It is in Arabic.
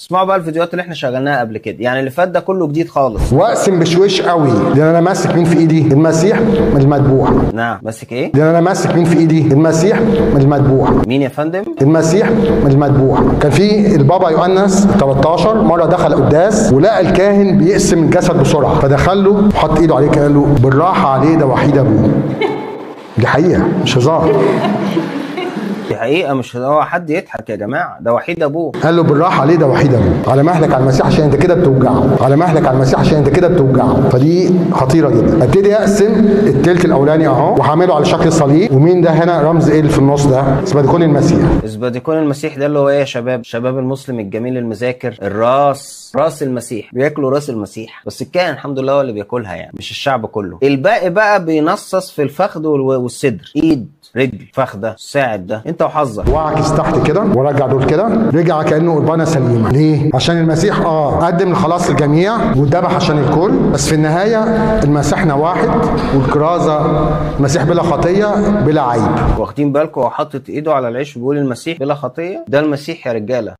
اسمعوا بقى الفيديوهات اللي احنا شغلناها قبل كده، يعني اللي فات ده كله جديد خالص. واقسم بشويش قوي، لان انا ماسك مين في ايدي؟ المسيح من المذبوح. نعم، ماسك ايه؟ لان انا ماسك مين في ايدي؟ المسيح من المذبوح. مين يا فندم؟ المسيح من المذبوح. كان في البابا يوحنس 13 مره دخل قداس ولقى الكاهن بيقسم الجسد بسرعه، فدخل له وحط ايده عليه قال له بالراحه عليه، ده وحيد ابوه. دي حقيقه مش هزار. دي حقيقة مش هو حد يضحك يا جماعة، ده وحيد أبوه. قال له بالراحة عليه، ده وحيد أبوه. على مهلك على المسيح عشان أنت كده بتوجعه، على مهلك على المسيح عشان أنت كده بتوجعه. فدي خطيرة جدا. ابتدي أقسم التلت الأولاني أهو وهعمله على شكل صليب. ومين ده هنا؟ رمز إيه اللي في النص ده؟ اسباديكون المسيح. اسباديكون المسيح ده اللي هو إيه يا شباب؟ شباب المسلم الجميل المذاكر، راس المسيح، بياكلوا راس المسيح، بس الكائن الحمد لله هو اللي بياكلها يعني، مش الشعب كله. الباقي بقى بينصص في الفخذ والصدر، ايد، رجل، فخده، الساعد ده انت وحظك. واعكس تحت كده ورجع دول كده، رجع كانه قربانه سليمه. ليه؟ عشان المسيح قدم الخلاص للجميع واتذبح عشان الكل، بس في النهايه المسيحنا واحد، والكرازه المسيح بلا خطيه بلا عيب. واخدين بالكم؟ هو حاطط ايده على العيش وبيقول المسيح بلا خطيه، ده المسيح يا رجاله.